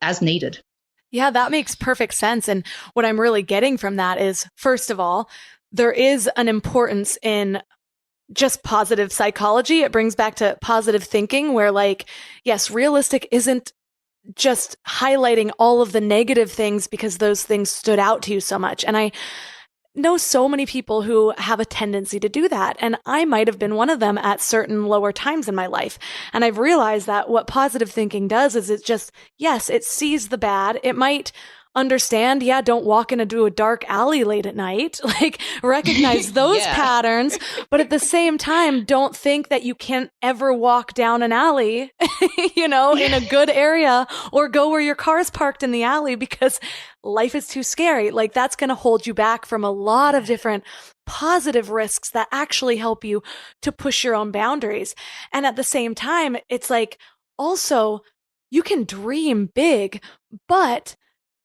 as needed. Yeah, that makes perfect sense. And what I'm really getting from that is, first of all, there is an importance in just positive psychology. It brings back to positive thinking where, like, yes, realistic isn't just highlighting all of the negative things because those things stood out to you so much. And I know so many people who have a tendency to do that. And I might have been one of them at certain lower times in my life. And I've realized that what positive thinking does is it just, yes, it sees the bad. It might understand, yeah, don't walk into a dark alley late at night, like recognize those patterns, but at the same time, don't think that you can't ever walk down an alley, in a good area or go where your car is parked in the alley because life is too scary. Like that's going to hold you back from a lot of different positive risks that actually help you to push your own boundaries. And at the same time, it's like also you can dream big, but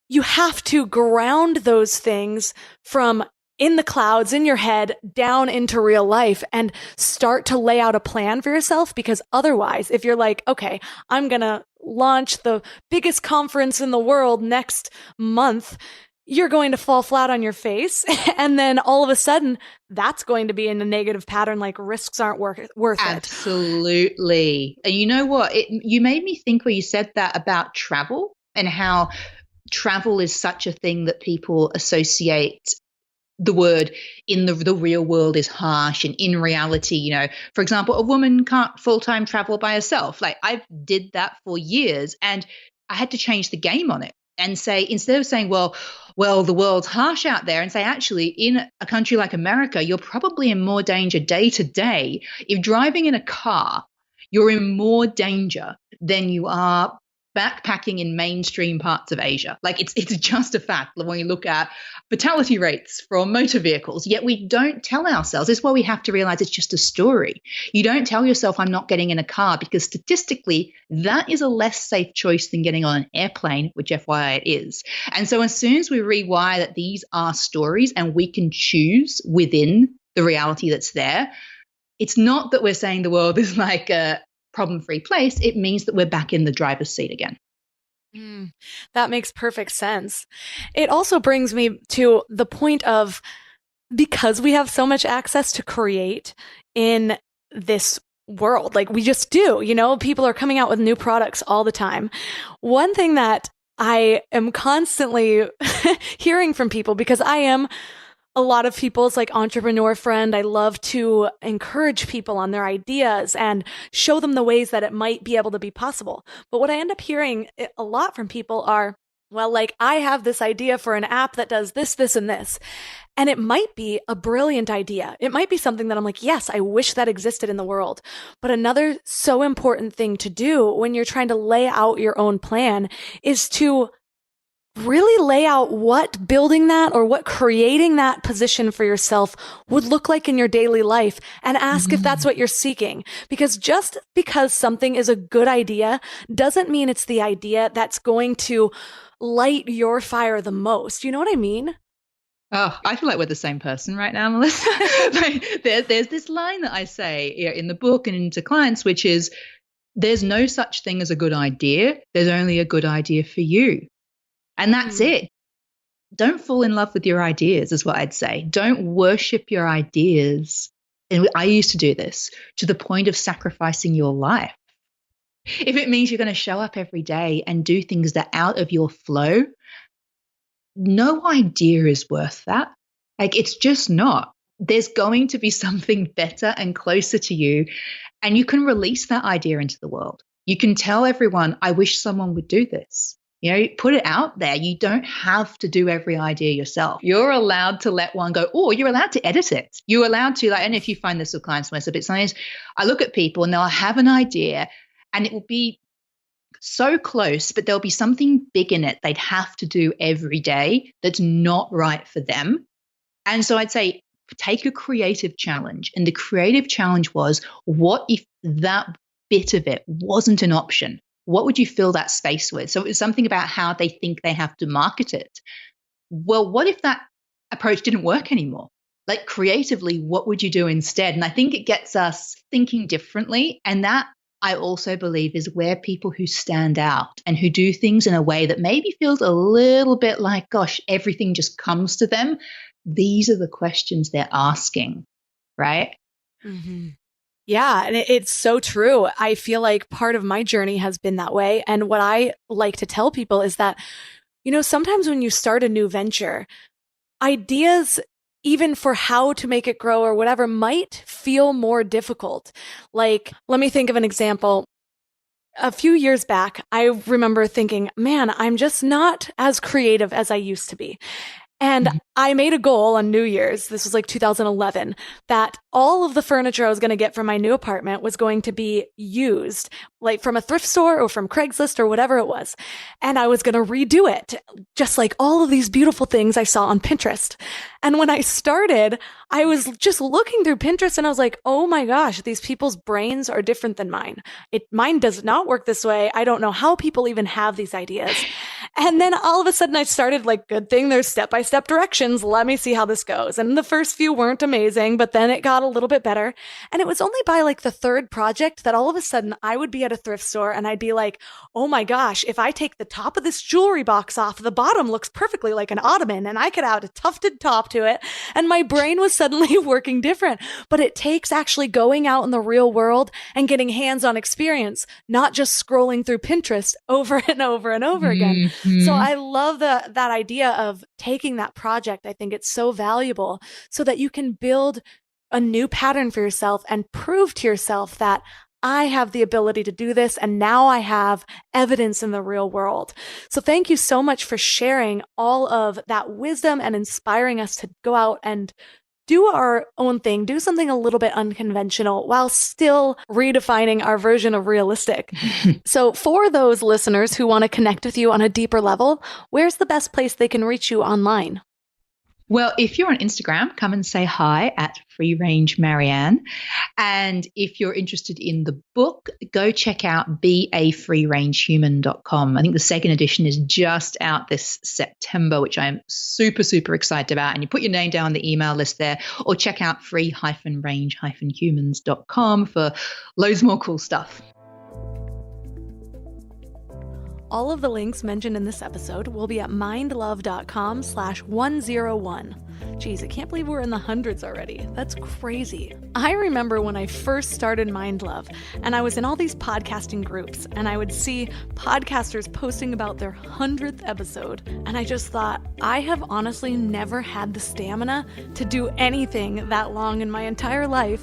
you have to ground those things from in the clouds, in your head, down into real life and start to lay out a plan for yourself. Because otherwise, if you're like, okay, I'm going to launch the biggest conference in the world next month, you're going to fall flat on your face. And then all of a sudden, that's going to be in a negative pattern, like risks aren't worth it. Absolutely. And you know what? You made me think when you said that about travel and how travel is such a thing that people associate the word in the real world is harsh. And in reality, for example, a woman can't full-time travel by herself. Like I did that for years and I had to change the game on it and say, instead of saying, well, the world's harsh out there, and say, actually, in a country like America, you're probably in more danger day to day. If driving in a car, you're in more danger than you are backpacking in mainstream parts of Asia. Like it's just a fact when we look at fatality rates from motor vehicles, yet we don't tell ourselves. This is why we have to realize it's just a story. You don't tell yourself I'm not getting in a car because statistically that is a less safe choice than getting on an airplane, which FYI it is. And so as soon as we rewire that these are stories and we can choose within the reality that's there. It's not that we're saying the world is like a problem-free place. It means that we're back in the driver's seat again. That makes perfect sense. It also brings me to the point of, because we have so much access to create in this world, like we just do, people are coming out with new products all the time. One thing that I am constantly hearing from people, because I am a lot of people's like entrepreneur friend. I love to encourage people on their ideas and show them the ways that it might be able to be possible. But what I end up hearing a lot from people are, well, like, I have this idea for an app that does this, this, and this. And it might be a brilliant idea. It might be something that I'm like, yes, I wish that existed in the world. But another so important thing to do when you're trying to lay out your own plan is to really lay out what building that or what creating that position for yourself would look like in your daily life, and ask if that's what you're seeking. Because just because something is a good idea doesn't mean it's the idea that's going to light your fire the most. You know what I mean? Oh, I feel like we're the same person right now, Melissa. There's this line that I say in the book and into clients, which is, there's no such thing as a good idea. There's only a good idea for you. And that's it. Don't fall in love with your ideas, is what I'd say. Don't worship your ideas. And I used to do this to the point of sacrificing your life. If it means you're going to show up every day and do things that are out of your flow, no idea is worth that. Like, it's just not. There's going to be something better and closer to you, and you can release that idea into the world. You can tell everyone, I wish someone would do this. Put it out there. You don't have to do every idea yourself. You're allowed to let one go, or you're allowed to edit it. You're allowed to, and if you find this with clients, Melissa, but sometimes I look at people and they'll have an idea and it will be so close, but there'll be something big in it they'd have to do every day that's not right for them. And so I'd say, take a creative challenge. And the creative challenge was, what if that bit of it wasn't an option? What would you fill that space with? So it was something about how they think they have to market it. Well, what if that approach didn't work anymore? Like, creatively, what would you do instead? And I think it gets us thinking differently. And that, I also believe, is where people who stand out and who do things in a way that maybe feels a little bit like, gosh, everything just comes to them. These are the questions they're asking, right? Mm-hmm. Yeah, and it's so true. I feel like part of my journey has been that way. And what I like to tell people is that, sometimes when you start a new venture, ideas, even for how to make it grow or whatever, might feel more difficult. Like, let me think of an example. A few years back, I remember thinking, man, I'm just not as creative as I used to be. And I made a goal on New Year's, this was like 2011, that all of the furniture I was going to get from my new apartment was going to be used, like from a thrift store or from Craigslist or whatever it was. And I was going to redo it, just like all of these beautiful things I saw on Pinterest. And when I started, I was just looking through Pinterest and I was like, oh my gosh, these people's brains are different than mine. Mine does not work this way. I don't know how people even have these ideas. And then all of a sudden I started like, good thing there's step-by-step directions. Let me see how this goes. And the first few weren't amazing, but then it got a little bit better. And it was only by like the third project that all of a sudden I would be at a thrift store and I'd be like, oh my gosh, if I take the top of this jewelry box off, the bottom looks perfectly like an ottoman and I could add a tufted top to it. And my brain was suddenly working different. But it takes actually going out in the real world and getting hands-on experience, not just scrolling through Pinterest over and over and over again. So I love that idea of taking that project. I think it's so valuable so that you can build a new pattern for yourself and prove to yourself that I have the ability to do this, and now I have evidence in the real world. So thank you so much for sharing all of that wisdom and inspiring us to go out and do our own thing, do something a little bit unconventional while still redefining our version of realistic. So for those listeners who want to connect with you on a deeper level, where's the best place they can reach you online? Well, if you're on Instagram, come and say hi at Free Range Marianne. And if you're interested in the book, go check out beafreerangehuman.com. I think the second edition is just out this September, which I am super, super excited about. And you put your name down on the email list there, or check out free-range-humans.com for loads more cool stuff. All of the links mentioned in this episode will be at mindlove.com/101. Geez, I can't believe we're in the hundreds already. That's crazy. I remember when I first started Mind Love, and I was in all these podcasting groups, and I would see podcasters posting about their 100th episode, and I just thought, I have honestly never had the stamina to do anything that long in my entire life.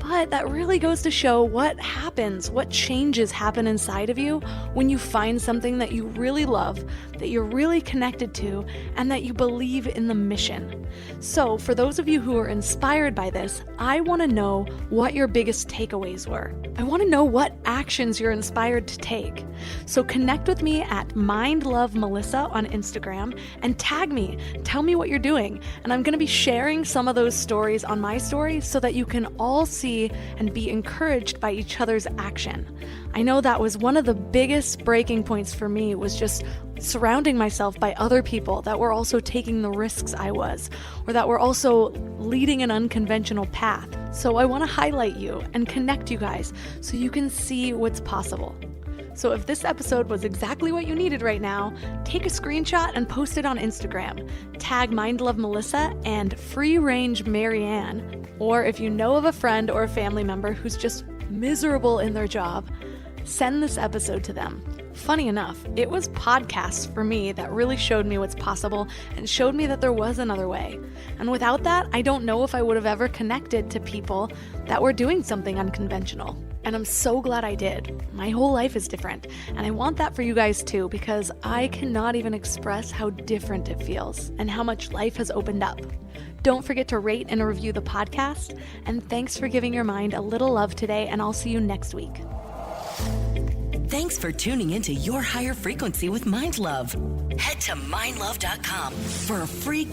But that really goes to show what happens, what changes happen inside of you when you find something that you really love, that you're really connected to, and that you believe in the mission. So for those of you who are inspired by this, I want to know what your biggest takeaways were. I want to know what actions you're inspired to take. So connect with me at MindLoveMelissa on Instagram and tag me. Tell me what you're doing. And I'm going to be sharing some of those stories on my story so that you can all see and be encouraged by each other's action. I know that was one of the biggest breaking points for me, was just surrounding myself by other people that were also taking the risks I was, or that were also leading an unconventional path. So I want to highlight you and connect you guys so you can see what's possible. So if this episode was exactly what you needed right now, take a screenshot and post it on Instagram. Tag MindLoveMelissa and Free Range Marianne. Or if you know of a friend or a family member who's just miserable in their job, send this episode to them. Funny enough, it was podcasts for me that really showed me what's possible and showed me that there was another way. And without that, I don't know if I would have ever connected to people that were doing something unconventional. And I'm so glad I did. My whole life is different. And I want that for you guys too, because I cannot even express how different it feels and how much life has opened up. Don't forget to rate and review the podcast. And thanks for giving your mind a little love today, and I'll see you next week. Thanks for tuning into Your Higher Frequency with Mind Love. Head to mindlove.com for a free